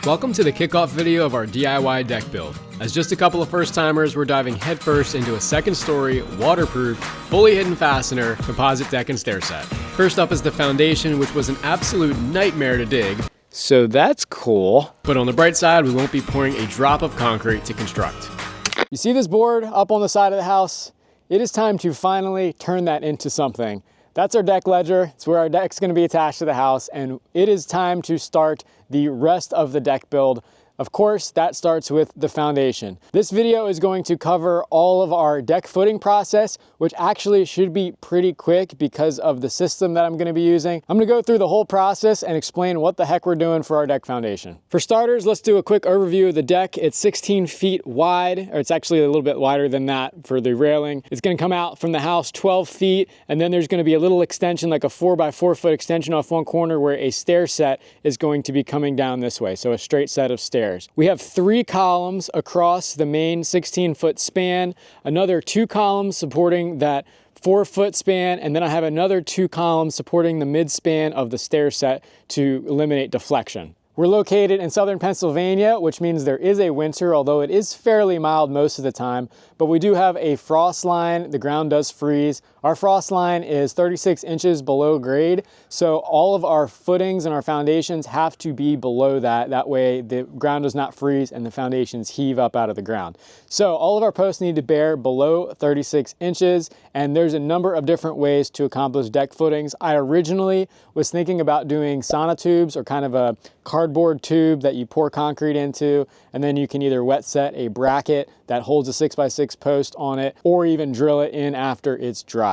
Welcome to the kickoff video of our DIY deck build. As just a couple of first timers, we're diving headfirst into a second story, waterproof, fully hidden fastener, composite deck and stair set. First up is the foundation, which was an absolute nightmare to dig. So that's cool. But on the bright side, we won't be pouring a drop of concrete to construct. You see this board up on the side of the house? It is time to finally turn that into something. That's our deck ledger. It's where our deck's gonna be attached to the house, and it is time to start the rest of the deck build. Of course, that starts with the foundation. This video is going to cover all of our deck footing process, which actually should be pretty quick because of the system that I'm gonna be using. I'm gonna go through the whole process and explain what the heck we're doing for our deck foundation. For starters, let's do a quick overview of the deck. It's 16 feet wide, or it's actually a little bit wider than that for the railing. It's gonna come out from the house 12 feet, and then there's gonna be a little extension, like a 4x4 foot extension off one corner where a stair set is going to be coming down this way, so a straight set of stairs. We have 3 columns across the main 16-foot span, another 2 columns supporting that 4-foot span, and then I have another 2 columns supporting the mid-span of the stair set to eliminate deflection. We're located in southern Pennsylvania, which means there is a winter, although it is fairly mild most of the time, but we do have a frost line. The ground does freeze. Our frost line is 36 inches below grade, so all of our footings and our foundations have to be below that. That way the ground does not freeze and the foundations heave up out of the ground. So all of our posts need to bear below 36 inches, and there's a number of different ways to accomplish deck footings. I originally was thinking about doing sonotubes, or kind of a cardboard tube that you pour concrete into, and then you can either wet set a bracket that holds a 6x6 post on it, or even drill it in after it's dry.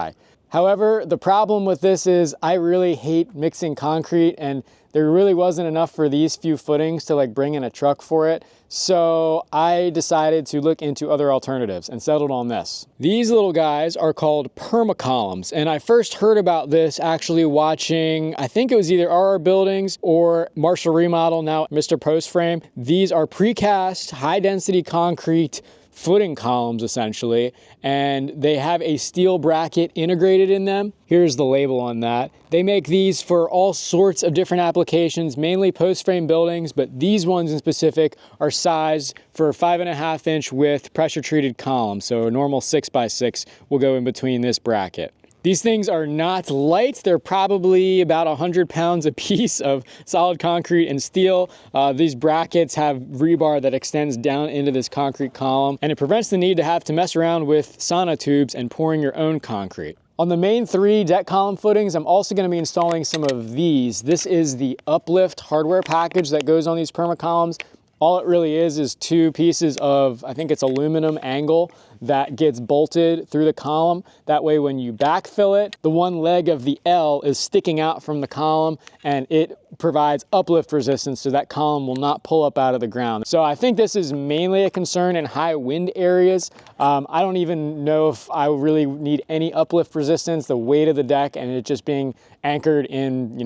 However, the problem with this is I really hate mixing concrete, and there really wasn't enough for these few footings to like bring in a truck for it. So I decided to look into other alternatives and settled on this. These little guys are called permacolumns, and I first heard about this actually watching, I think it was either RR Buildings or Marshall Remodel, now Mr. Post Frame. These are precast, high density concrete footing columns essentially, and they have a steel bracket integrated in them. Here's the label on that. They make these for all sorts of different applications, mainly post frame buildings, but these ones in specific are sized for a 5.5 inch width pressure treated column. So a normal 6x6 will go in between this bracket. These things are not light. They're probably about 100 pounds a piece of solid concrete and steel. These brackets have rebar that extends down into this concrete column, and it prevents the need to have to mess around with sonotubes and pouring your own concrete. On the main 3 deck column footings, I'm also going to be installing some of these. This is the uplift hardware package that goes on these permacolumns. All it really is 2 pieces of, I think it's aluminum angle that gets bolted through the column. That way when you backfill it, the one leg of the L is sticking out from the column, and it provides uplift resistance so that column will not pull up out of the ground. So I think this is mainly a concern in high wind areas. I don't even know if I really need any uplift resistance. The weight of the deck and it just being anchored in,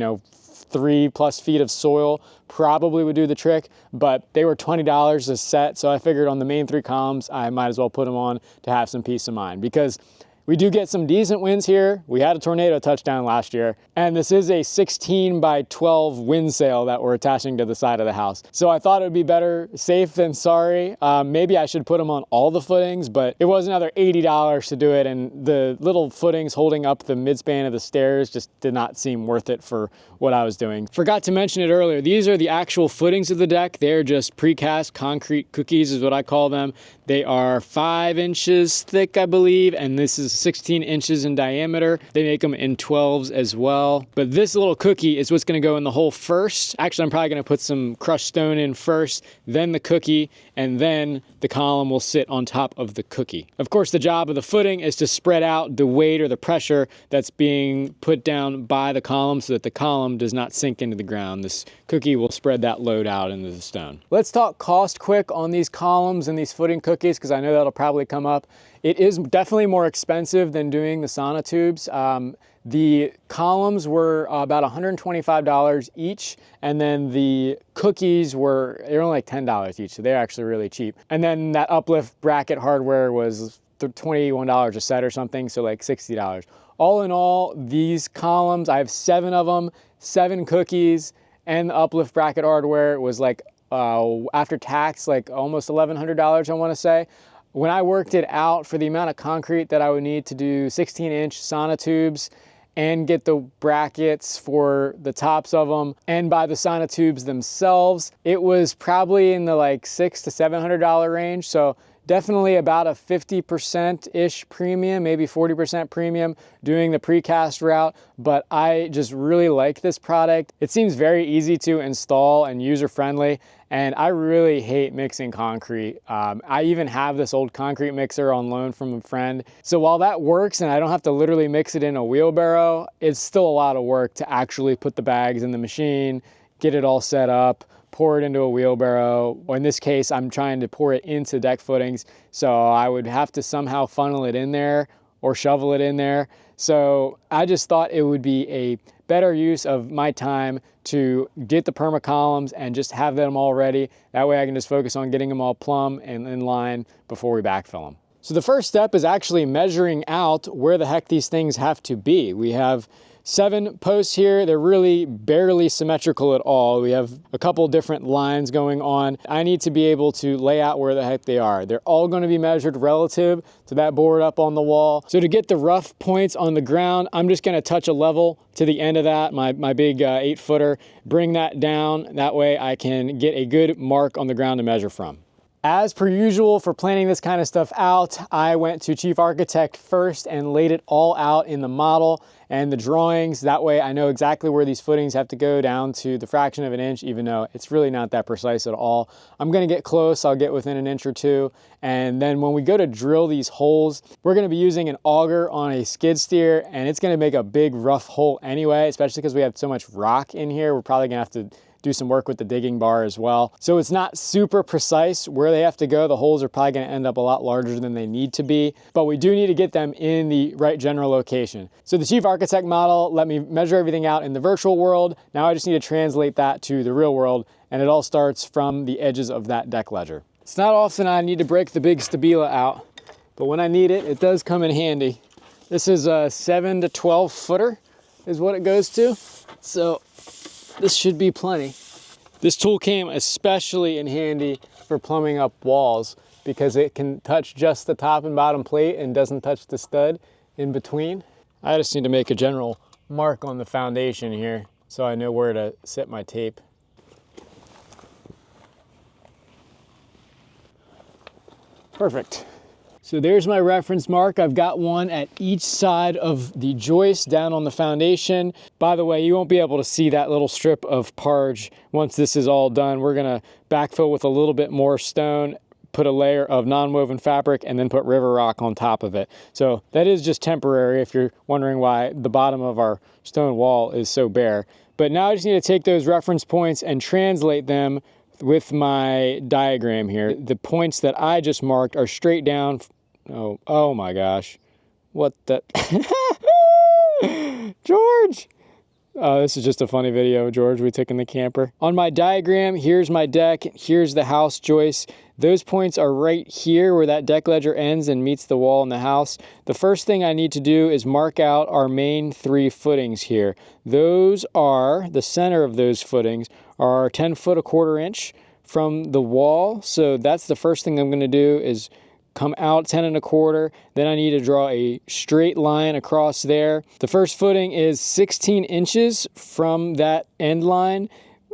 3+ feet of soil probably would do the trick, but they were $20 a set, so I figured on the main 3 columns I might as well put them on to have some peace of mind, because we do get some decent winds here. We had a tornado touchdown last year, and this is a 16x12 wind sail that we're attaching to the side of the house. So I thought it would be better safe than sorry. Maybe I should put them on all the footings, but it was another $80 to do it, and the little footings holding up the midspan of the stairs just did not seem worth it for what I was doing. Forgot to mention it earlier, these are the actual footings of the deck. They're just precast concrete cookies is what I call them. They are 5 inches thick, I believe, and this is 16 inches in diameter. They make them in 12s as well. But this little cookie is what's gonna go in the hole first. Actually, I'm probably gonna put some crushed stone in first, then the cookie, and then the column will sit on top of the cookie. Of course, the job of the footing is to spread out the weight or the pressure that's being put down by the column so that the column does not sink into the ground. This cookie will spread that load out into the stone. Let's talk cost quick on these columns and these footing cookies, because I know that'll probably come up. It is definitely more expensive than doing the sonotubes. The columns were about $125 each, and then the cookies they're only like $10 each, so they're actually really cheap. And then that uplift bracket hardware was $21 a set or something, so like $60. All in all, these columns, I have 7 of them, 7 cookies, and the uplift bracket hardware was like after tax, like almost $1,100, I want to say. When I worked it out for the amount of concrete that I would need to do 16-inch sonotubes and get the brackets for the tops of them and buy the sonotubes themselves, it was probably in the like $600 to $700 range. So definitely about a 50%-ish premium, maybe 40% premium doing the precast route, but I just really like this product. It seems very easy to install and user-friendly, and I really hate mixing concrete. I even have this old concrete mixer on loan from a friend. So while that works and I don't have to literally mix it in a wheelbarrow, it's still a lot of work to actually put the bags in the machine, get it all set up, pour it into a wheelbarrow. Or in this case, I'm trying to pour it into deck footings. So I would have to somehow funnel it in there or shovel it in there. So I just thought it would be a better use of my time to get the perma columns and just have them all ready. That way I can just focus on getting them all plumb and in line before we backfill them. So the first step is actually measuring out where the heck these things have to be. We have 7 posts here. They're really barely symmetrical at all. We have a couple different lines going on. I need to be able to lay out where the heck they are. They're all going to be measured relative to that board up on the wall. So to get the rough points on the ground, I'm just going to touch a level to the end of that, my big 8-footer, bring that down. That way I can get a good mark on the ground to measure from. As per usual for planning this kind of stuff out, I went to Chief Architect first and laid it all out in the model and the drawings. That way I know exactly where these footings have to go down to the fraction of an inch, even though it's really not that precise at all. I'm gonna get close, I'll get within an inch or two. And then when we go to drill these holes, we're gonna be using an auger on a skid steer, and it's gonna make a big rough hole anyway, especially because we have so much rock in here. We're probably gonna have to do some work with the digging bar as well. So it's not super precise where they have to go. The holes are probably gonna end up a lot larger than they need to be, but we do need to get them in the right general location. So the Chief Architect model let me measure everything out in the virtual world. Now I just need to translate that to the real world, and it all starts from the edges of that deck ledger. It's not often I need to break the big stabila out, but when I need it, it does come in handy. This is a 7 to 12 footer is what it goes to. So this should be plenty. This tool came especially in handy for plumbing up walls because it can touch just the top and bottom plate and doesn't touch the stud in between. I just need to make a general mark on the foundation here so I know where to set my tape. Perfect. So there's my reference mark. I've got one at each side of the joist down on the foundation. By the way, you won't be able to see that little strip of parge once this is all done. We're gonna backfill with a little bit more stone, put a layer of non-woven fabric, and then put river rock on top of it. So that is just temporary if you're wondering why the bottom of our stone wall is so bare. But now I just need to take those reference points and translate them with my diagram here. The points that I just marked are straight down. Oh my gosh. What the? George! Oh, this is just a funny video of George. We took in the camper. On my diagram, here's my deck. Here's the house joist. Those points are right here where that deck ledger ends and meets the wall in the house. The first thing I need to do is mark out our main 3 footings here. Those are, the center of those footings are 10 foot 1/4 inch from the wall. So that's the first thing I'm gonna do is come out 10 1/4. Then I need to draw a straight line across there. The first footing is 16 inches from that end line.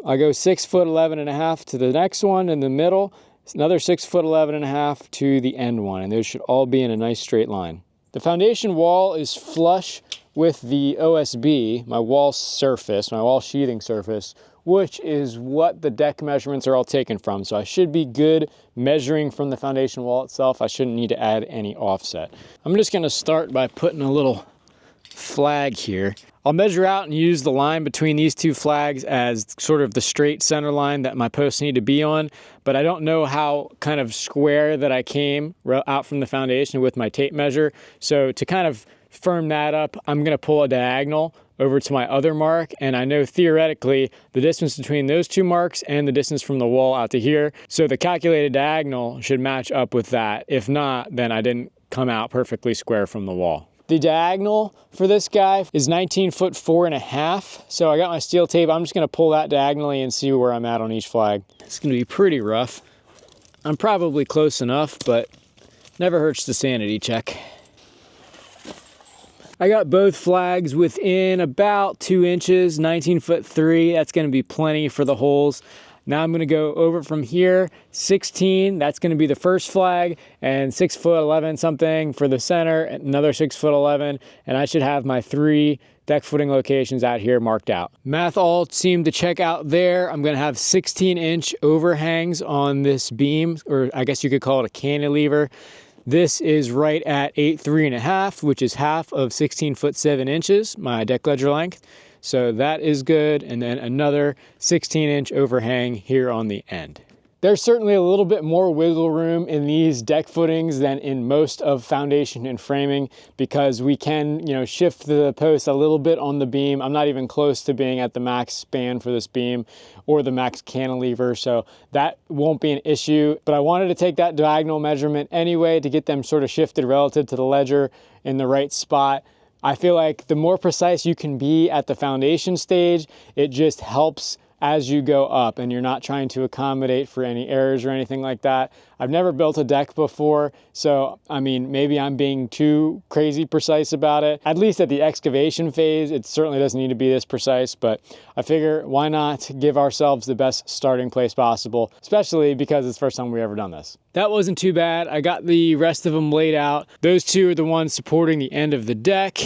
I go 6 foot 11.5 to the next one in the middle. Another 6 foot 11.5 to the end one, and those should all be in a nice straight line. The foundation wall is flush with the OSB, my wall surface, my wall sheathing surface, which is what the deck measurements are all taken from. So I should be good measuring from the foundation wall itself. I shouldn't need to add any offset. I'm just gonna start by putting a little flag here. I'll measure out and use the line between these 2 flags as sort of the straight center line that my posts need to be on, but I don't know how kind of square that I came out from the foundation with my tape measure. So to kind of firm that up, I'm gonna pull a diagonal over to my other mark, and I know theoretically the distance between those 2 marks and the distance from the wall out to here. So the calculated diagonal should match up with that. If not, then I didn't come out perfectly square from the wall. The diagonal for this guy is 19 foot 4.5. So I got my steel tape. I'm just gonna pull that diagonally and see where I'm at on each flag. It's gonna be pretty rough. I'm probably close enough, but never hurts to sanity check. I got both flags within about 2 inches, 19 foot 3. That's gonna be plenty for the holes. Now I'm gonna go over from here, 16, that's gonna be the first flag, and 6 foot 11 something for the center, another 6 foot 11, and I should have my 3 deck footing locations out here marked out. Math all seemed to check out there. I'm gonna have 16-inch overhangs on this beam, or I guess you could call it a cantilever. This is right at 8.3.5, which is half of 16 foot 7 inches, my deck ledger length. So that is good. And then another 16-inch overhang here on the end. There's certainly a little bit more wiggle room in these deck footings than in most of foundation and framing, because we can, shift the post a little bit on the beam. I'm not even close to being at the max span for this beam or the max cantilever, so that won't be an issue. But I wanted to take that diagonal measurement anyway to get them sort of shifted relative to the ledger in the right spot. I feel like the more precise you can be at the foundation stage, it just helps as you go up, and you're not trying to accommodate for any errors or anything like that. I've never built a deck before, so I mean, maybe I'm being too crazy precise about it. At least at the excavation phase, it certainly doesn't need to be this precise, but I figure why not give ourselves the best starting place possible, especially because it's the first time we've ever done this. That wasn't too bad. I got the rest of them laid out. Those two are the ones supporting the end of the deck.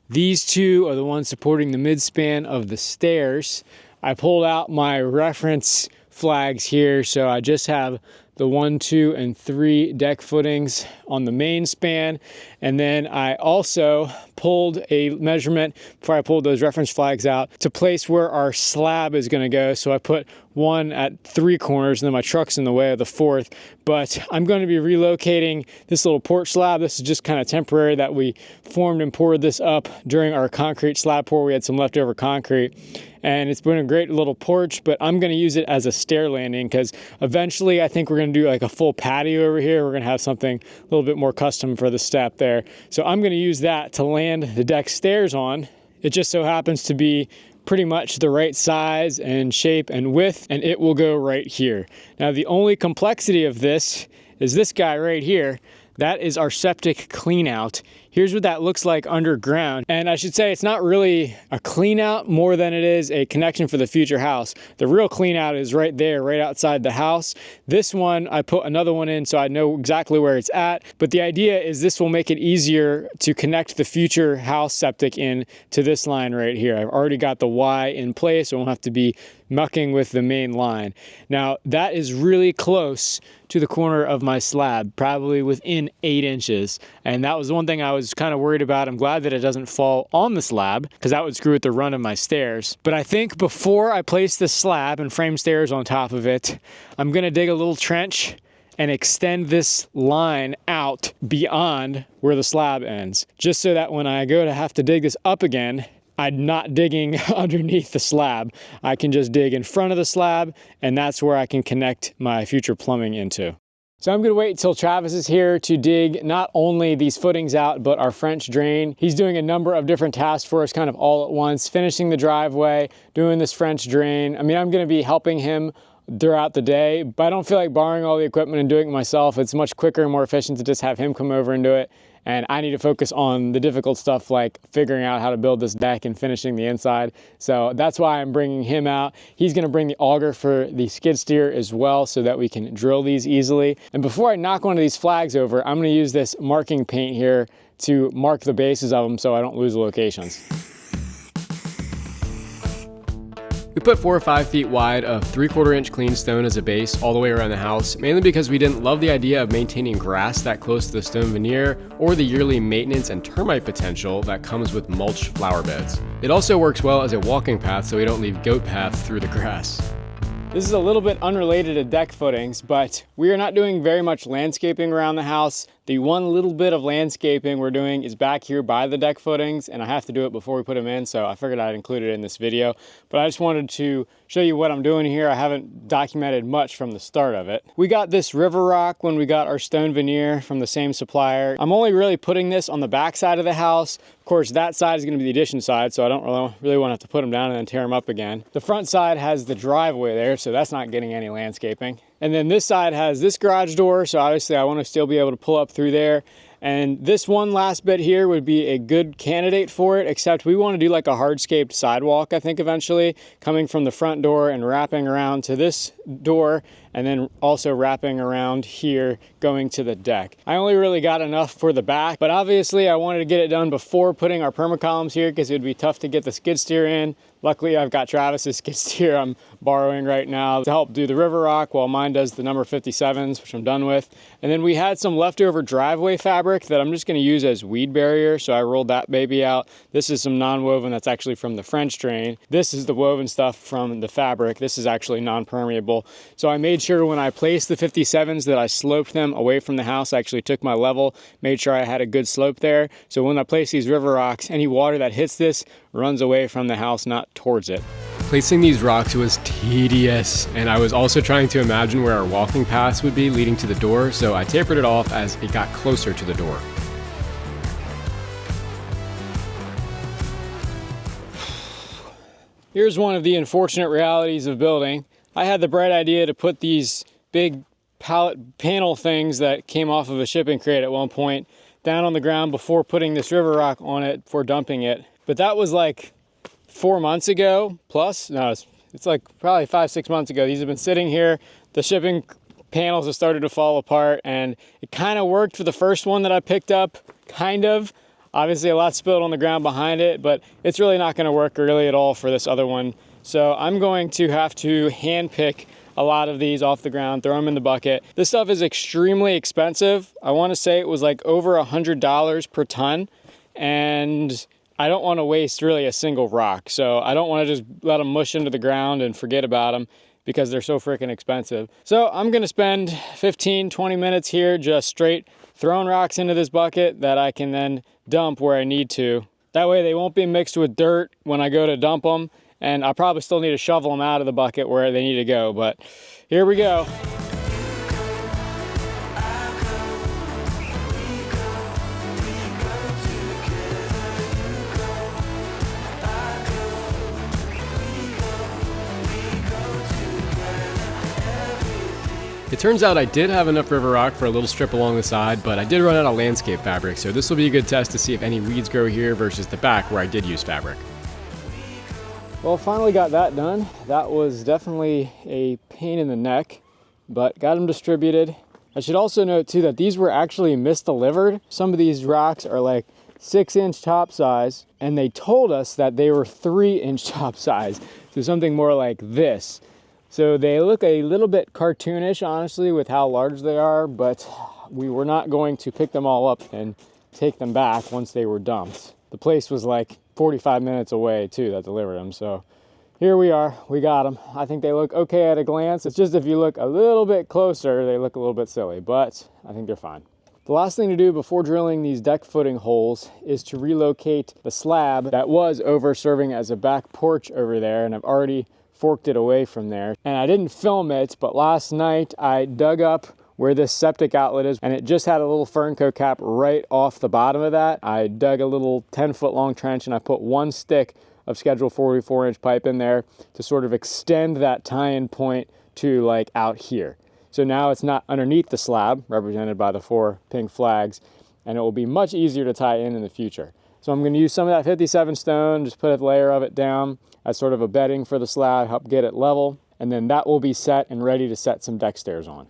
These two are the ones supporting the midspan of the stairs. I pulled out my reference flags here, so I just have the 1, 2, and 3 deck footings on the main span. And then I also pulled a measurement before I pulled those reference flags out to place where our slab is going to go. So I put one at 3 corners, and then my truck's in the way of the 4th. But I'm going to be relocating this little porch slab. This is just kind of temporary that we formed and poured this up during our concrete slab pour. We had some leftover concrete, and it's been a great little porch, but I'm going to use it as a stair landing because eventually I think we're going to do like a full patio over here. We're going to have something a little bit more custom for the step there. So I'm going to use that to land the deck stairs on. It just so happens to be pretty much the right size and shape and width, and it will go right here. Now, the only complexity of this is this guy right here. That is our septic clean out. Here's what that looks like underground. And I should say it's not really a clean out more than it is a connection for the future house. The real clean out is right there, right outside the house. This one, I put another one in so I know exactly where it's at. But the idea is this will make it easier to connect the future house septic in to this line right here. I've already got the Y in place, so I won't have to be mucking with the main line. Now, that is really close to the corner of my slab, probably within 8 inches. And that was the one thing I was kind of worried about. I'm glad that it doesn't fall on the slab because that would screw with the run of my stairs. But I think before I place the slab and frame stairs on top of it, I'm gonna dig a little trench and extend this line out beyond where the slab ends, just so that when I go to have to dig this up again, I'm not digging underneath the slab. I can just dig in front of the slab, and that's where I can connect my future plumbing into. So I'm gonna wait till Travis is here to dig not only these footings out, but our French drain. He's doing a number of different tasks for us kind of all at once, finishing the driveway, doing this French drain. I mean, I'm gonna be helping him throughout the day, but I don't feel like borrowing all the equipment and doing it myself. It's much quicker and more efficient to just have him come over and do it. And I need to focus on the difficult stuff like figuring out how to build this deck and finishing the inside. So that's why I'm bringing him out. He's gonna bring the auger for the skid steer as well so that we can drill these easily. And before I knock one of these flags over, I'm gonna use this marking paint here to mark the bases of them so I don't lose the locations. We put 4 or 5 feet wide of 3/4 inch clean stone as a base all the way around the house, mainly because we didn't love the idea of maintaining grass that close to the stone veneer or the yearly maintenance and termite potential that comes with mulch flower beds. It also works well as a walking path so we don't leave goat paths through the grass. This is a little bit unrelated to deck footings, but we are not doing very much landscaping around the house. The one little bit of landscaping we're doing is back here by the deck footings, and I have to do it before we put them in, so I figured I'd include it in this video. But I just wanted to show you what I'm doing here. I haven't documented much from the start of it. We got this river rock when we got our stone veneer from the same supplier. I'm only really putting this on the back side of the house. Of course, that side is going to be the addition side, so I don't really want to have to put them down and then tear them up again. The front side has the driveway there, so that's not getting any landscaping. And then this side has this garage door, so obviously I want to still be able to pull up through there. And this one last bit here would be a good candidate for it, except we want to do like a hardscaped sidewalk, I think, eventually, coming from the front door and wrapping around to this door, and then also wrapping around here going to the deck. I only really got enough for the back, but obviously I wanted to get it done before putting our permacolumns here because it would be tough to get the skid steer in. Luckily, I've got Travis's skid steer I'm borrowing right now to help do the river rock while mine does the number 57s, which I'm done with. And then we had some leftover driveway fabric that I'm just going to use as weed barrier, so I rolled that baby out. This is some non-woven that's actually from the French drain. This is the woven stuff from the fabric. This is actually non-permeable. So I made sure when I placed the 57s that I sloped them away from the house. I actually took my level, made sure I had a good slope there. So when I place these river rocks, any water that hits this runs away from the house, not towards it. Placing these rocks was tedious, and I was also trying to imagine where our walking paths would be leading to the door, so I tapered it off as it got closer to the door. Here's one of the unfortunate realities of building. I had the bright idea to put these big pallet panel things that came off of a shipping crate at one point down on the ground before putting this river rock on it for dumping it. But that was like 4 months ago plus. No, it's like probably 5-6 months ago. These have been sitting here. The shipping panels have started to fall apart, and it kind of worked for the first one that I picked up, kind of. Obviously a lot spilled on the ground behind it, but it's really not going to work really at all for this other one. So I'm going to have to hand pick a lot of these off the ground, throw them in the bucket. This stuff is extremely expensive. I want to say it was like over $100 per ton, and I don't want to waste really a single rock. So I don't want to just let them mush into the ground and forget about them because they're so freaking expensive. So I'm going to spend 15-20 minutes here just straight throwing rocks into this bucket that I can then dump where I need to. That way they won't be mixed with dirt when I go to dump them, and I'll probably still need to shovel them out of the bucket where they need to go, but here we go. It turns out I did have enough river rock for a little strip along the side, but I did run out of landscape fabric, so this will be a good test to see if any weeds grow here versus the back where I did use fabric. Well, finally got that done. That was definitely a pain in the neck, but got them distributed. I should also note too that these were actually misdelivered. Some of these rocks are like 6-inch top size, and they told us that they were 3-inch top size, so something more like this. So they look a little bit cartoonish, honestly, with how large they are, but we were not going to pick them all up and take them back once they were dumped. The place was like 45 minutes away too that delivered them, so here we are, we got them. I think they look okay at a glance. It's just if you look a little bit closer, they look a little bit silly, but I think they're fine. The last thing to do before drilling these deck footing holes is to relocate the slab that was over serving as a back porch over there, and I've already forked it away from there. And I didn't film it, but last night I dug up where this septic outlet is, and it just had a little Fernco cap right off the bottom of that. I dug a little 10-foot long trench, and I put one stick of schedule 44-inch pipe in there to sort of extend that tie-in point to like out here. So now it's not underneath the slab, represented by the 4 pink flags, and it will be much easier to tie in the future. So I'm going to use some of that 57 stone, just put a layer of it down as sort of a bedding for the slab, help get it level, and then that will be set and ready to set some deck stairs on.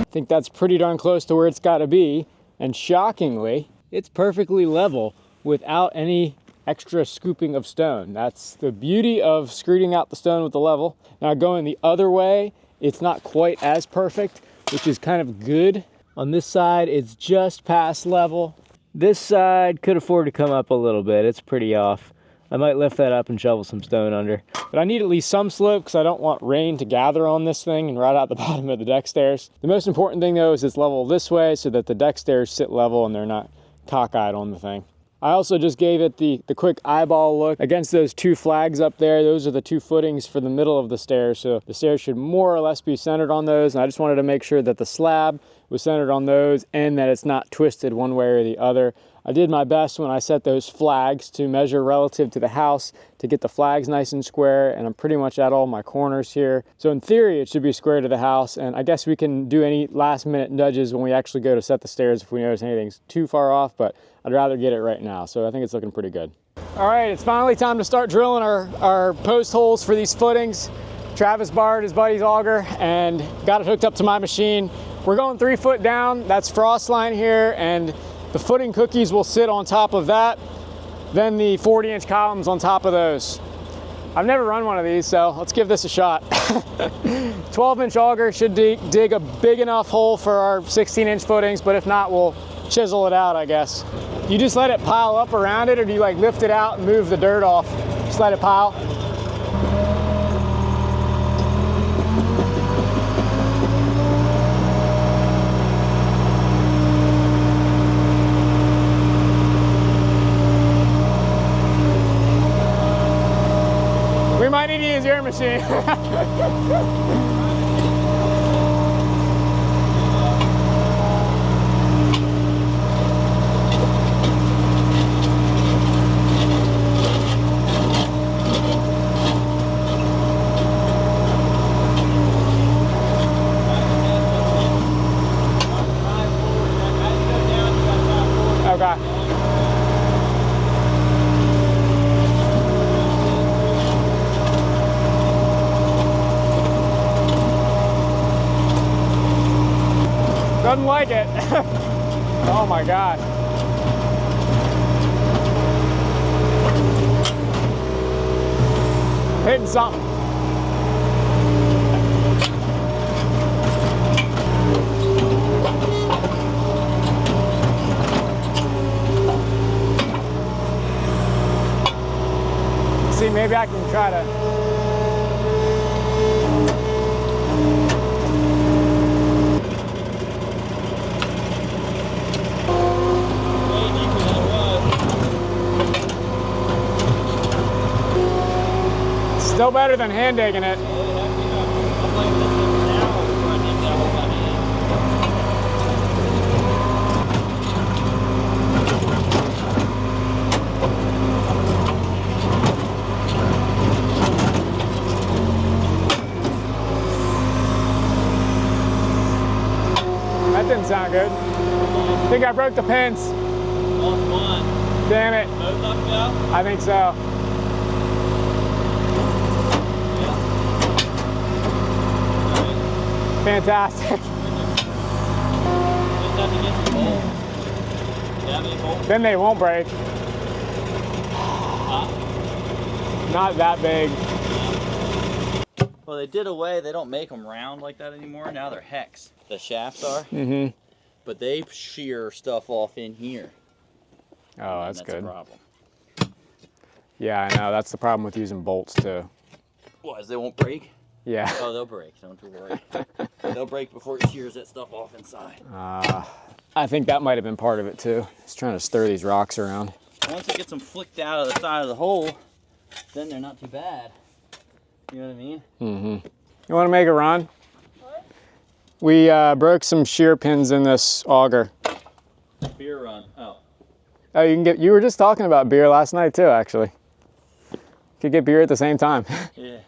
I think that's pretty darn close to where it's got to be. And shockingly, it's perfectly level without any extra scooping of stone. That's the beauty of screeding out the stone with the level. Now going the other way, it's not quite as perfect, which is kind of good. On this side, it's just past level. This side could afford to come up a little bit. It's pretty off. I might lift that up and shovel some stone under. But I need at least some slope because I don't want rain to gather on this thing and right out the bottom of the deck stairs. The most important thing though is it's level this way so that the deck stairs sit level and they're not cockeyed on the thing. I also just gave it the quick eyeball look against those two flags up there. Those are the two footings for the middle of the stairs. So the stairs should more or less be centered on those. And I just wanted to make sure that the slab was centered on those and that it's not twisted one way or the other. I did my best when I set those flags to measure relative to the house to get the flags nice and square, and I'm pretty much at all my corners here. So in theory, it should be square to the house, and I guess we can do any last minute nudges when we actually go to set the stairs if we notice anything's too far off, but I'd rather get it right now. So I think it's looking pretty good. All right, it's finally time to start drilling our post holes for these footings. Travis borrowed his buddy's auger and got it hooked up to my machine. We're going 3 foot down. That's frost line here, and the footing cookies will sit on top of that. Then the 40-inch columns on top of those. I've never run one of these, so let's give this a shot. 12-inch auger should dig a big enough hole for our 16-inch footings, but if not, we'll chisel it out, I guess. You just let it pile up around it, or do you like lift it out and move the dirt off? Just let it pile? We might need to use your machine. Okay. Doesn't like it. Oh my God. Hitting something. See, maybe I can try to. Still better than hand digging it. That didn't sound good. I think I broke the pins. Lost one. Damn it. Both of them go? I think so. Fantastic. Just have to get some bolts. You have any bolts? Then they won't break. Not that big. Well, they did away. They don't make them round like that anymore. Now they're hex. The shafts are. Mm-hmm. But they shear stuff off in here. Oh, that's A good. problem. Yeah, I know. That's the problem with using bolts too. What, is they won't break? Yeah. Oh, they'll break. Don't you worry. They'll break before it shears that stuff off inside. I think that might have been part of it too. Just trying to stir these rocks around. Once it gets them flicked out of the side of the hole, then they're not too bad. You know what I mean? Mm-hmm. You want to make a run? What? We broke some shear pins in this auger. Beer run. Oh. Oh, you can get. You were just talking about beer last night too, actually. Could get beer at the same time. Yeah.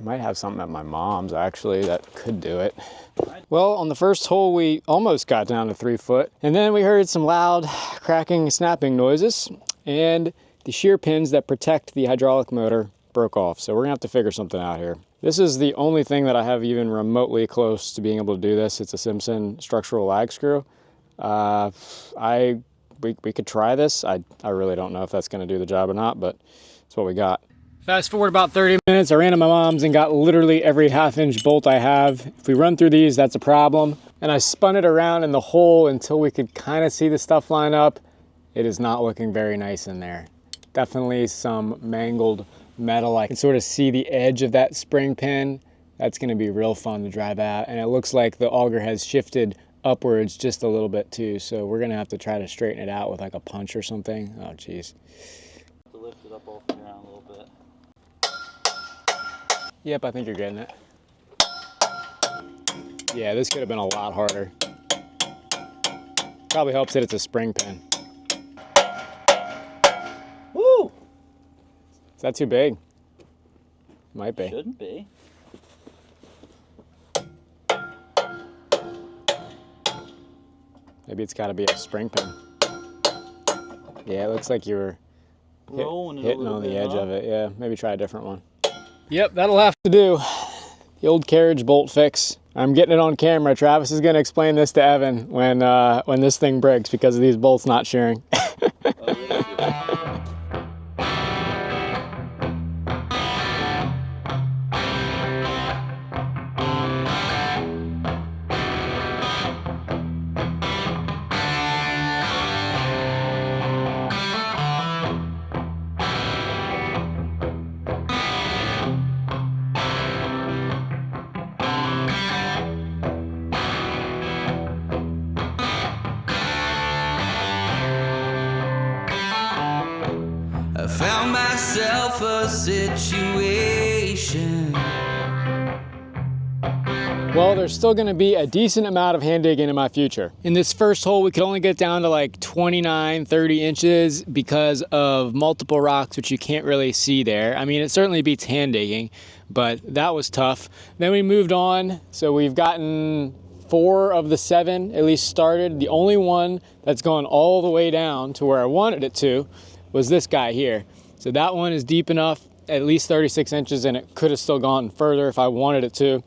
Might have something at my mom's actually that could do it. Well, on the first hole we almost got down to 3 foot, and then we heard some loud cracking, snapping noises, and the shear pins that protect the hydraulic motor broke off. So we're gonna have to figure something out here. This is the only thing that I have even remotely close to being able to do this. It's a Simpson structural lag screw. We could try this. I really don't know if that's going to do the job or not, but it's what we got. Fast forward about 30 minutes, I ran to my mom's and got literally every 1/2 inch bolt I have. If we run through these, that's a problem. And I spun it around in the hole until we could kind of see the stuff line up. It is not looking very nice in there. Definitely some mangled metal. I can sort of see the edge of that spring pin. That's going to be real fun to drive at. And it looks like the auger has shifted upwards just a little bit too. So we're going to have to try to straighten it out with like a punch or something. Oh, geez. To lift it up off the ground a little bit. Yep, I think you're getting it. Yeah, this could have been a lot harder. Probably helps that it's a spring pin. Woo! Is that too big? Might be. Shouldn't be. Maybe it's got to be a spring pin. Yeah, it looks like you were hitting on the edge of it. Yeah, maybe try a different one. Yep, that'll have to do. The old carriage bolt fix. I'm getting it on camera. Travis is going to explain this to Evan when this thing breaks because of these bolts not shearing. I found myself a situation. Well, there's still going to be a decent amount of hand digging in my future. In this first hole, we could only get down to like 29, 30 inches because of multiple rocks, which you can't really see there. I mean, it certainly beats hand digging, but that was tough. Then we moved on, so we've gotten 4 of the 7 at least started. The only one that's gone all the way down to where I wanted it to was this guy here. So that one is deep enough, at least 36 inches, and it could have still gone further if I wanted it to.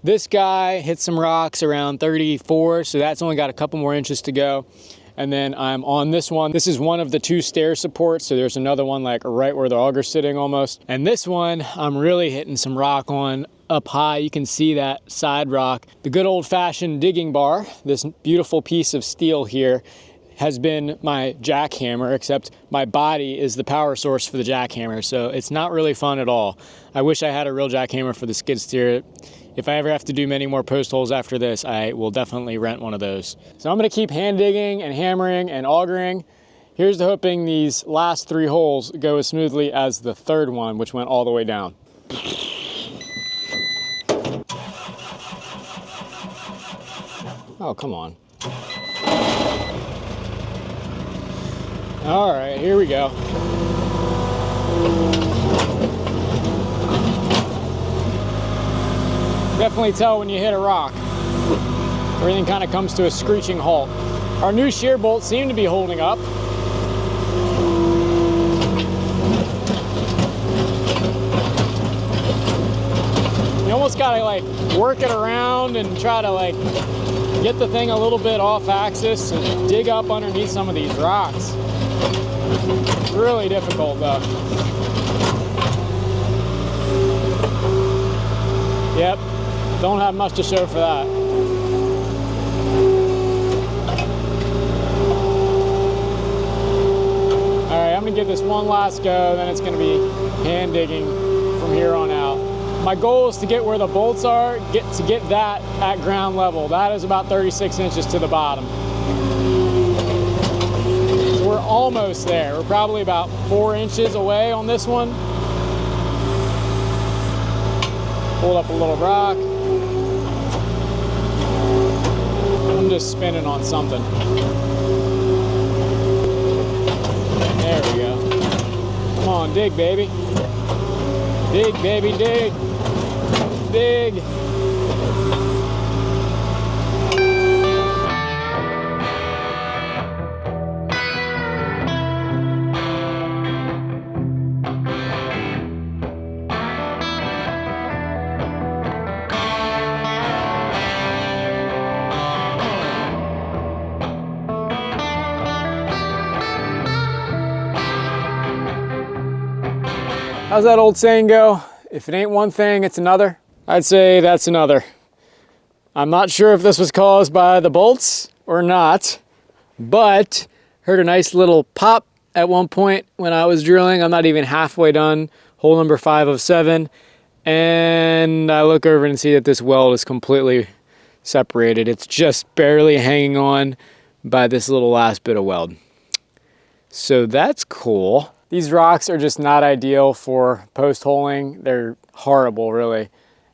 This guy hit some rocks around 34, so that's only got a couple more inches to go. And then I'm on this one. This is one of the 2 stair supports, so there's another one like right where the auger's sitting almost. And this one, I'm really hitting some rock on up high. You can see that side rock. The good old-fashioned digging bar, this beautiful piece of steel here, has been my jackhammer, except my body is the power source for the jackhammer, so it's not really fun at all. I wish I had a real jackhammer for the skid steer. If I ever have to do many more post holes after this, I will definitely rent one of those. So I'm gonna keep hand digging and hammering and augering. Here's to hoping these last 3 holes go as smoothly as the 3rd one, which went all the way down. Oh, come on. All right, here we go. Definitely tell when you hit a rock. Everything kind of comes to a screeching halt. Our new shear bolts seem to be holding up. You almost gotta like work it around and try to like get the thing a little bit off axis and dig up underneath some of these rocks. It's really difficult though. Yep, don't have much to show for that. All right, I'm gonna give this one last go, then it's gonna be hand digging from here on out. My goal is to get where the bolts are, get that at ground level. That is about 36 inches to the bottom. So we're almost there. We're probably about 4 inches away on this one. Pulled up a little rock. I'm just spinning on something. There we go. Come on, dig, baby. Dig, baby, dig. Dig. How's that old saying go? If it ain't one thing, it's another. I'd say that's another. I'm not sure if this was caused by the bolts or not, but heard a nice little pop at one point when I was drilling. I'm not even halfway done, hole number 5 of 7. And I look over and see that this weld is completely separated. It's just barely hanging on by this little last bit of weld. So that's cool. These rocks are just not ideal for post holing. They're horrible, really.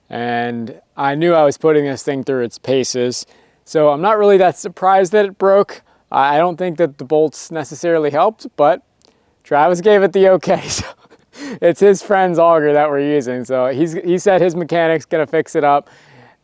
And I knew I was putting this thing through its paces. So I'm not really that surprised that it broke. I don't think that the bolts necessarily helped, but Travis gave it the okay. So it's his friend's auger that we're using. So he said his mechanic's gonna fix it up.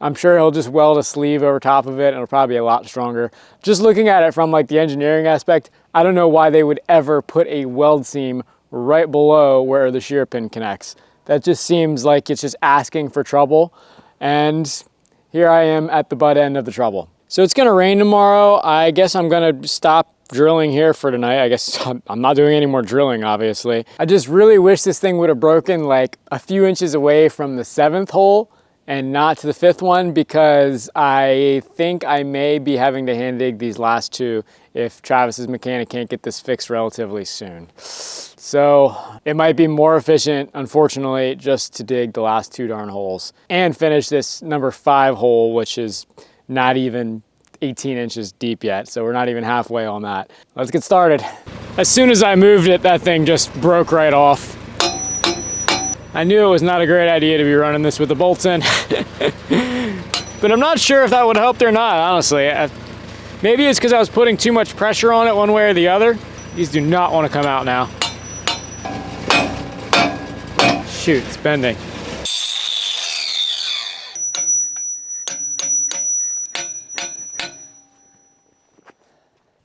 I'm sure he'll just weld a sleeve over top of it and it'll probably be a lot stronger. Just looking at it from like the engineering aspect, I don't know why they would ever put a weld seam right below where the shear pin connects. That just seems like it's just asking for trouble. And here I am at the butt end of the trouble. So it's gonna rain tomorrow. I guess I'm gonna stop drilling here for tonight. I guess I'm not doing any more drilling, obviously. I just really wish this thing would have broken like a few inches away from the 7th hole and not to the 5th one, because I think I may be having to hand dig these last 2 if Travis's mechanic can't get this fixed relatively soon. So it might be more efficient, unfortunately, just to dig the last 2 darn holes and finish this number 5 hole, which is not even 18 inches deep yet. So we're not even halfway on that. Let's get started. As soon as I moved it, that thing just broke right off. I knew it was not a great idea to be running this with the bolts in. But I'm not sure if that would help or not, honestly. Maybe it's because I was putting too much pressure on it one way or the other. These do not want to come out now. Shoot, it's bending.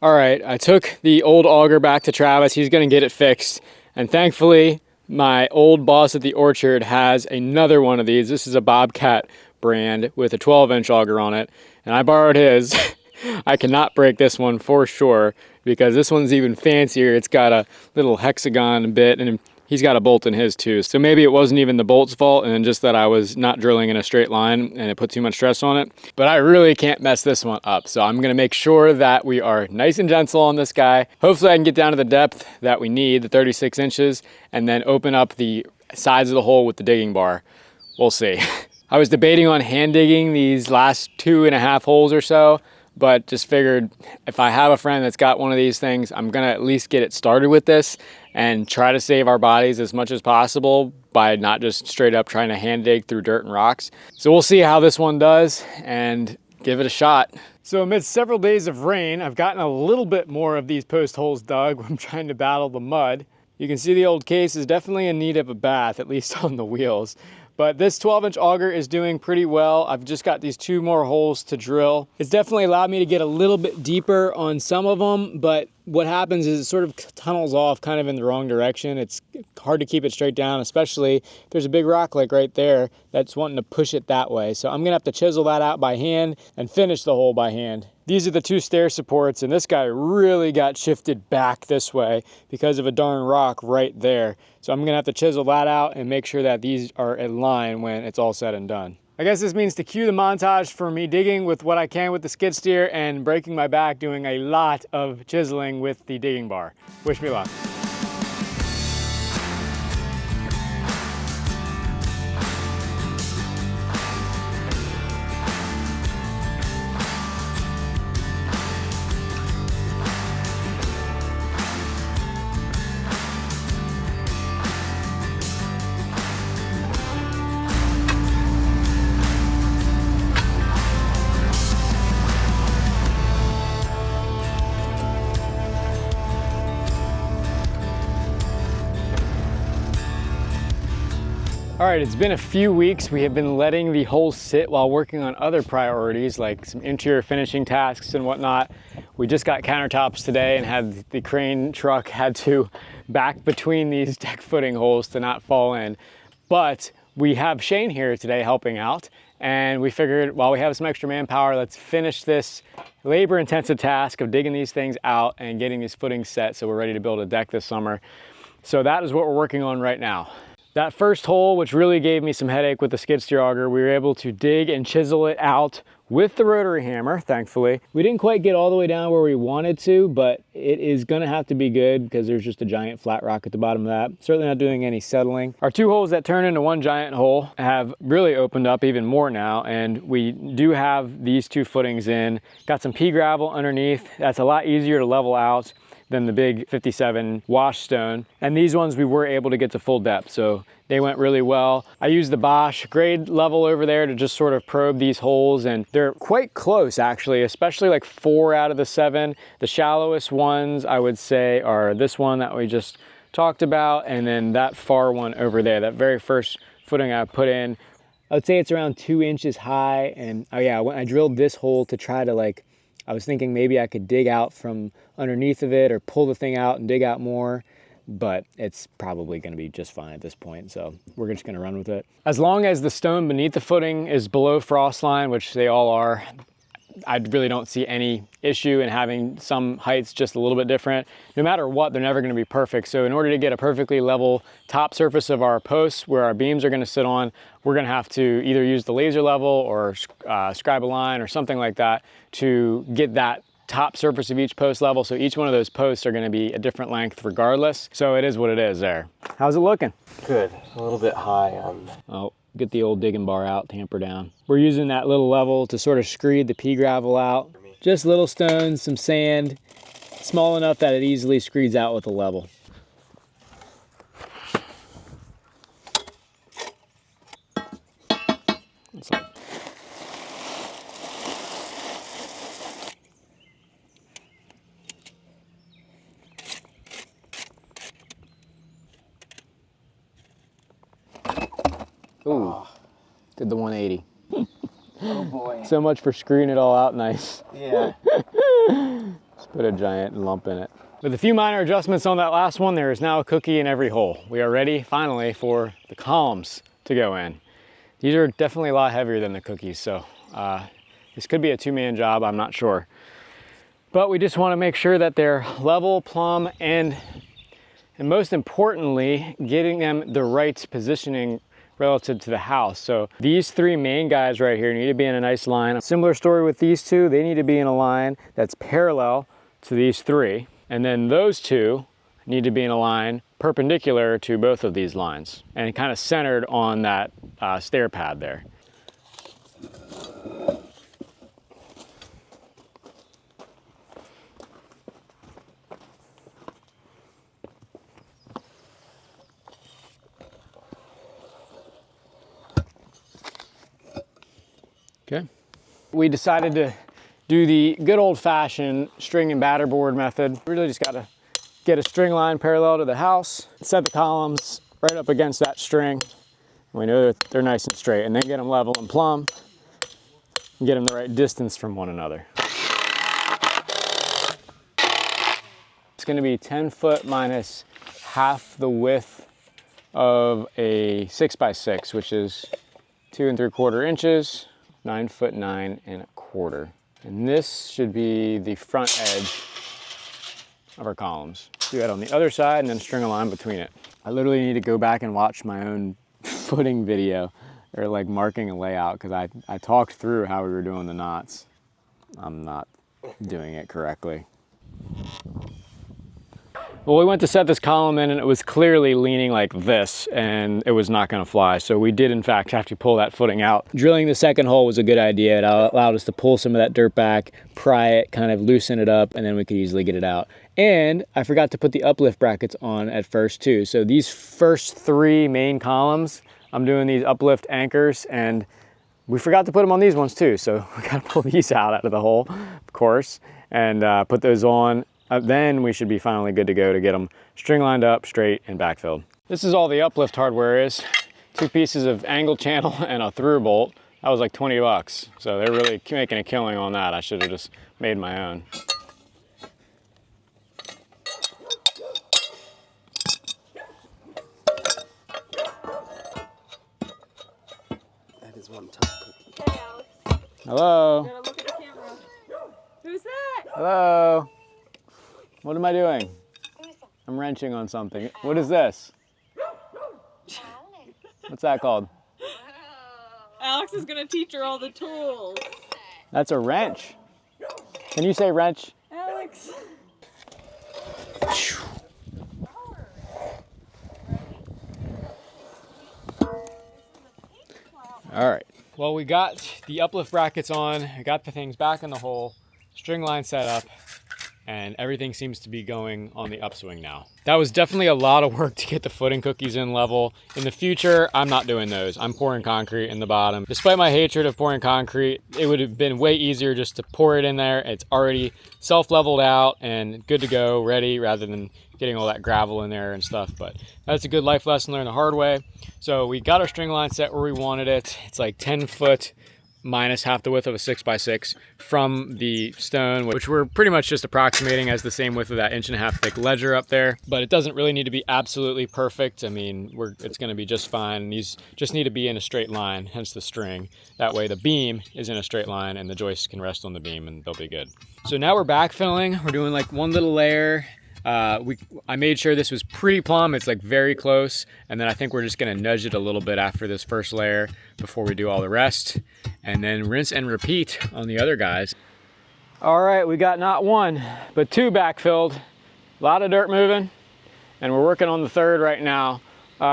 All right, I took the old auger back to Travis. He's gonna get it fixed. And thankfully, my old boss at the orchard has another one of these. This is a Bobcat brand with a 12-inch auger on it. And I borrowed his. I cannot break this one for sure because this one's even fancier. It's got a little hexagon bit and he's got a bolt in his too. So maybe it wasn't even the bolt's fault and just that I was not drilling in a straight line and it put too much stress on it. But I really can't mess this one up. So I'm gonna make sure that we are nice and gentle on this guy. Hopefully I can get down to the depth that we need, the 36 inches, and then open up the sides of the hole with the digging bar. We'll see. I was debating on hand digging these last 2.5 holes or so, but just figured if I have a friend that's got one of these things, I'm gonna at least get it started with this and try to save our bodies as much as possible by not just straight up trying to hand dig through dirt and rocks. So we'll see how this one does and give it a shot. So amidst several days of rain, I've gotten a little bit more of these post holes dug when I'm trying to battle the mud. You can see the old case is definitely in need of a bath, at least on the wheels. But this 12-inch auger is doing pretty well. I've just got these 2 more holes to drill. It's definitely allowed me to get a little bit deeper on some of them, but what happens is it sort of tunnels off kind of in the wrong direction. It's hard to keep it straight down, especially if there's a big rock like right there that's wanting to push it that way. So I'm gonna have to chisel that out by hand and finish the hole by hand. These are the 2 stair supports, and this guy really got shifted back this way because of a darn rock right there. So I'm gonna have to chisel that out and make sure that these are in line when it's all said and done. I guess this means to cue the montage for me digging with what I can with the skid steer and breaking my back doing a lot of chiseling with the digging bar. Wish me luck. All right, it's been a few weeks. We have been letting the hole sit while working on other priorities like some interior finishing tasks and whatnot. We just got countertops today and had the crane truck had to back between these deck footing holes to not fall in. But we have Shane here today helping out, and we figured while we have some extra manpower, let's finish this labor-intensive task of digging these things out and getting these footings set so we're ready to build a deck this summer. So that is what we're working on right now. That first hole, which really gave me some headache with the skid steer auger, we were able to dig and chisel it out with the rotary hammer, thankfully. We didn't quite get all the way down where we wanted to, but it is gonna have to be good because there's just a giant flat rock at the bottom of that. Certainly not doing any settling. Our two holes that turn into one giant hole have really opened up even more now, and we do have these two footings in. Got some pea gravel underneath. That's a lot easier to level out than the big 57 wash stone. And these ones we were able to get to full depth, so they went really well. I used the Bosch grade level over there to just sort of probe these holes, and they're quite close actually, especially like 4 out of the 7. The shallowest ones I would say are this one that we just talked about, and then that far one over there, that very first footing I put in. I would say it's around 2 inches high, and oh yeah, when I drilled this hole to try to I was thinking maybe I could dig out from underneath of it or pull the thing out and dig out more, but it's probably gonna be just fine at this point, so we're just gonna run with it. As long as the stone beneath the footing is below frost line, which they all are, I really don't see any issue in having some heights just a little bit different. No matter what, they're never gonna be perfect. So in order to get a perfectly level top surface of our posts where our beams are gonna sit on, we're gonna have to either use the laser level or scribe a line or something like that to get that top surface of each post level. So each one of those posts are gonna be a different length regardless. So it is what it is there. How's it looking? Good, a little bit high on. Oh, get the old digging bar out, tamper down. We're using that little level to sort of screed the pea gravel out. Just little stones, some sand, small enough that it easily screeds out with a level. It's like, ooh, did the 180. Oh boy. So much for screwing it all out nice. Yeah. Just put a giant lump in it. With a few minor adjustments on that last one, there is now a cookie in every hole. We are ready, finally, for the columns to go in. These are definitely a lot heavier than the cookies, so this could be a two-man job, I'm not sure. But we just want to make sure that they're level, plumb, and most importantly, getting them the right positioning relative to the house. So these 3 main guys right here need to be in a nice line. A similar story with these 2. They need to be in a line that's parallel to these 3. And then those 2 need to be in a line perpendicular to both of these lines and kind of centered on that stair pad there. Okay. We decided to do the good old-fashioned string and batter board method. We really just got to get a string line parallel to the house, set the columns right up against that string. We know that they're nice and straight, and then get them level and plumb and get them the right distance from one another. It's going to be 10 foot minus half the width of a 6x6, which is 2 3/4 inches. 9 foot 9 1/4. And this should be the front edge of our columns. Do that on the other side and then string a line between it. I literally need to go back and watch my own footing video or like marking a layout because I talked through how we were doing the knots. I'm not doing it correctly. Well, we went to set this column in and it was clearly leaning like this and it was not going to fly. So we did in fact have to pull that footing out. Drilling the second hole was a good idea. It allowed us to pull some of that dirt back, pry it, kind of loosen it up, and then we could easily get it out. And I forgot to put the uplift brackets on at first too. So these first 3 main columns, I'm doing these uplift anchors and we forgot to put them on these ones too. So we got to pull these out of the hole, of course, and put those on. Then we should be finally good to go to get them string lined up, straight, and backfilled. This is all the uplift hardware is. 2 pieces of angle channel and a through bolt. That was like 20 bucks. So they're really making a killing on that. I should have just made my own. That is one tough cookie. Hey, Alex. Hello. You gotta look at the camera. Who's that? Hello. What am I doing? I'm wrenching on something. What is this? What's that called? Alex is gonna teach her all the tools. That's a wrench. Can you say wrench? Alex. All right. Well, we got the uplift brackets on, I got the things back in the hole, string line set up, and everything seems to be going on the upswing now. That was definitely a lot of work to get the footing cookies in level. In the future, I'm not doing those. I'm pouring concrete in the bottom. Despite my hatred of pouring concrete, it would have been way easier just to pour it in there. It's already self-leveled out and good to go, ready, rather than getting all that gravel in there and stuff. But that's a good life lesson learned the hard way. So we got our string line set where we wanted it. It's like 10 foot minus half the width of a 6x6 from the stone, which we're pretty much just approximating as the same width of that 1.5 inch thick ledger up there. But it doesn't really need to be absolutely perfect. I mean, it's going to be just fine. These just need to be in a straight line, hence the string. That way the beam is in a straight line and the joists can rest on the beam and they'll be good. So now we're backfilling. We're doing like one little layer. I made sure this was pretty plumb. It's like very close. And then I think we're just gonna nudge it a little bit after this first layer before we do all the rest. And then rinse and repeat on the other guys. All right, we got not one, but two backfilled. A lot of dirt moving, and we're working on the third right now.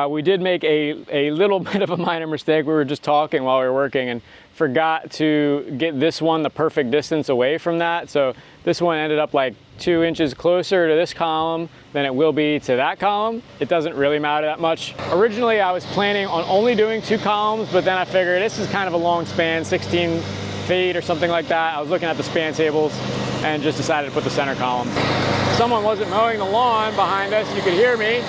We did make a little bit of a minor mistake. We were just talking while we were working and forgot to get this one the perfect distance away from that. So this one ended up like 2 inches closer to this column than it will be to that column. It doesn't really matter that much. Originally, I was planning on only doing 2 columns, but then I figured this is kind of a long span, 16 feet or something like that. I was looking at the span tables and just decided to put the center column. Someone wasn't mowing the lawn behind us. You could hear me.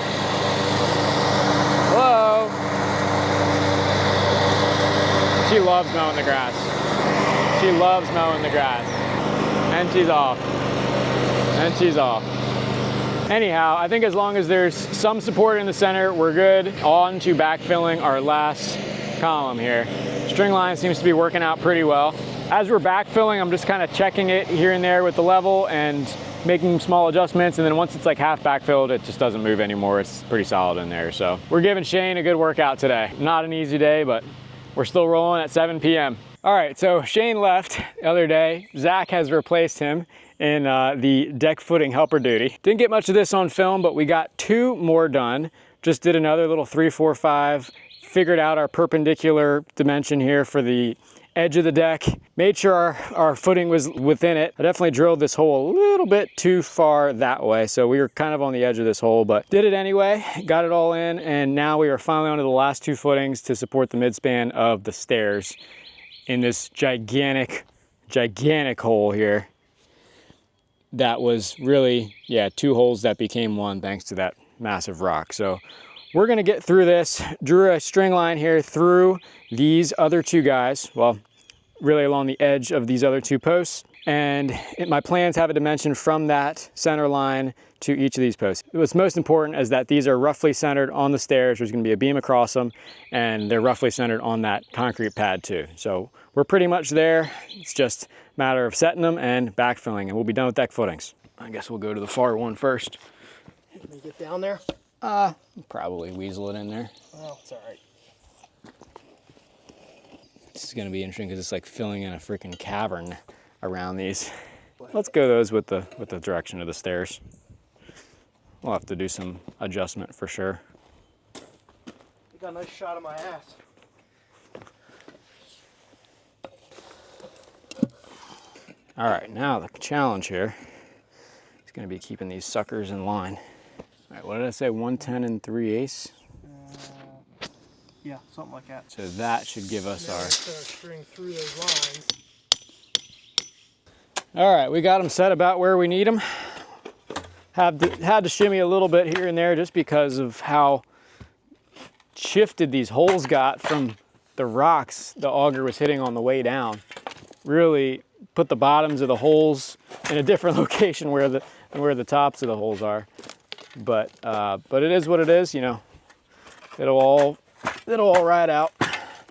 Hello. She loves mowing the grass. She loves mowing the grass. And she's off. And she's off. Anyhow, I think as long as there's some support in the center, we're good. On to backfilling our last column here. String line seems to be working out pretty well. As we're backfilling, I'm just kind of checking it here and there with the level and making small adjustments, and then once it's like half backfilled, it just doesn't move anymore. It's pretty solid in there. So we're giving Shane a good workout today. Not an easy day, but we're still rolling at 7 p.m. All right, so Shane left the other day. Zach has replaced him in the deck footing helper duty. Didn't get much of this on film, but we got 2 more done. Just did another little 3, 4, 5, figured out our perpendicular dimension here for the edge of the deck, made sure our footing was within it. I definitely drilled this hole a little bit too far that way, so we were kind of on the edge of this hole, but did it anyway, got it all in, and now we are finally onto the last 2 footings to support the midspan of the stairs in this gigantic hole here. That was really, yeah, 2 holes that became 1 thanks to that massive rock. So we're gonna get through this. Drew a string line here through these other 2 guys, well, really along the edge of these other 2 posts. And my plans have a dimension from that center line to each of these posts. What's most important is that these are roughly centered on the stairs. There's gonna be a beam across them, and they're roughly centered on that concrete pad too. So we're pretty much there. It's just a matter of setting them and backfilling, and we'll be done with deck footings. I guess we'll go to the far one first. Can we get down there? Probably weasel it in there. Oh, it's all right. This is gonna be interesting because it's like filling in a freaking cavern around these. Let's go those with the direction of the stairs. We'll have to do some adjustment for sure. You got a nice shot of my ass. All right, now the challenge here is gonna be keeping these suckers in line. All right, what did I say, 110 3/8? Yeah, something like that. So that should give us Now our... let's string through those lines. All right, we got them set about where we need them. Had to shimmy a little bit here and there just because of how shifted these holes got from the rocks the auger was hitting on the way down. Really put the bottoms of the holes in a different location where the tops of the holes are. But it is what it is, you know. It'll all ride out.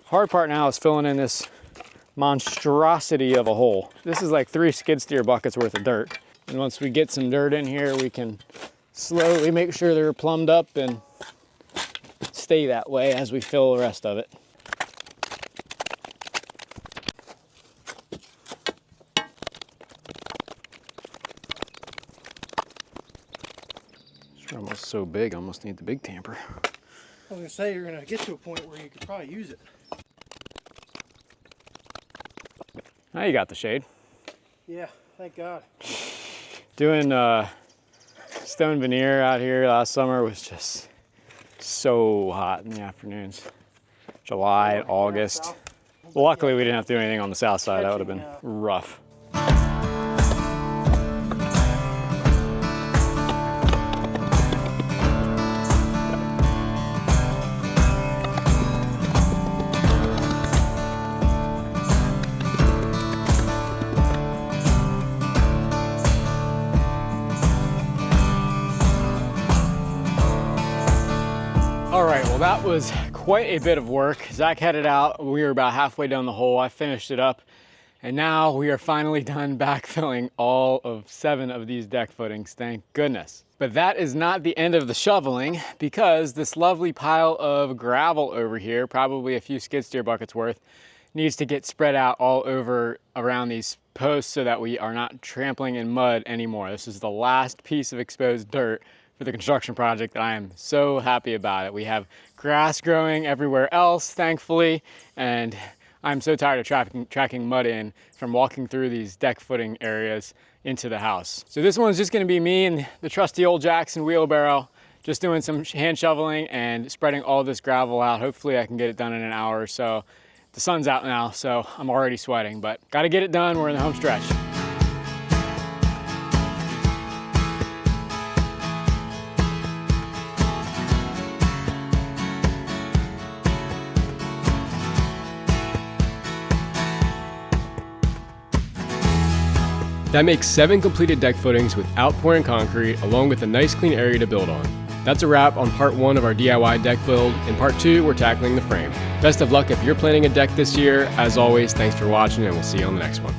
Hard part now is filling in this monstrosity of a hole. This is like 3 skid steer buckets worth of dirt. And once we get some dirt in here, we can slowly make sure they're plumbed up and stay that way as we fill the rest of it. It's almost so big, I almost need the big tamper. I was gonna say you're gonna get to a point where you could probably use it. Now you got the shade. Yeah, thank God. Doing stone veneer out here last summer was just so hot in the afternoons. July, August. Well, luckily we didn't have to do anything on the south side. That would have been rough. All right, well that was quite a bit of work. Zach headed out, we were about halfway down the hole. I finished it up, and now we are finally done backfilling all of 7 of these deck footings, thank goodness. But that is not the end of the shoveling, because this lovely pile of gravel over here, probably a few skid steer buckets worth, needs to get spread out all over around these posts so that we are not trampling in mud anymore. This is the last piece of exposed dirt for the construction project that I am so happy about it. We have grass growing everywhere else, thankfully, and I'm so tired of tracking mud in from walking through these deck footing areas into the house. So this one's just gonna be me and the trusty old Jackson wheelbarrow, just doing some hand shoveling and spreading all this gravel out. Hopefully I can get it done in an hour or so. The sun's out now, so I'm already sweating, but gotta get it done. We're in the home stretch. That makes 7 completed deck footings without pouring concrete, along with a nice clean area to build on. That's a wrap on part 1 of our DIY deck build. In part 2, we're tackling the frame. Best of luck if you're planning a deck this year. As always, thanks for watching, and we'll see you on the next one.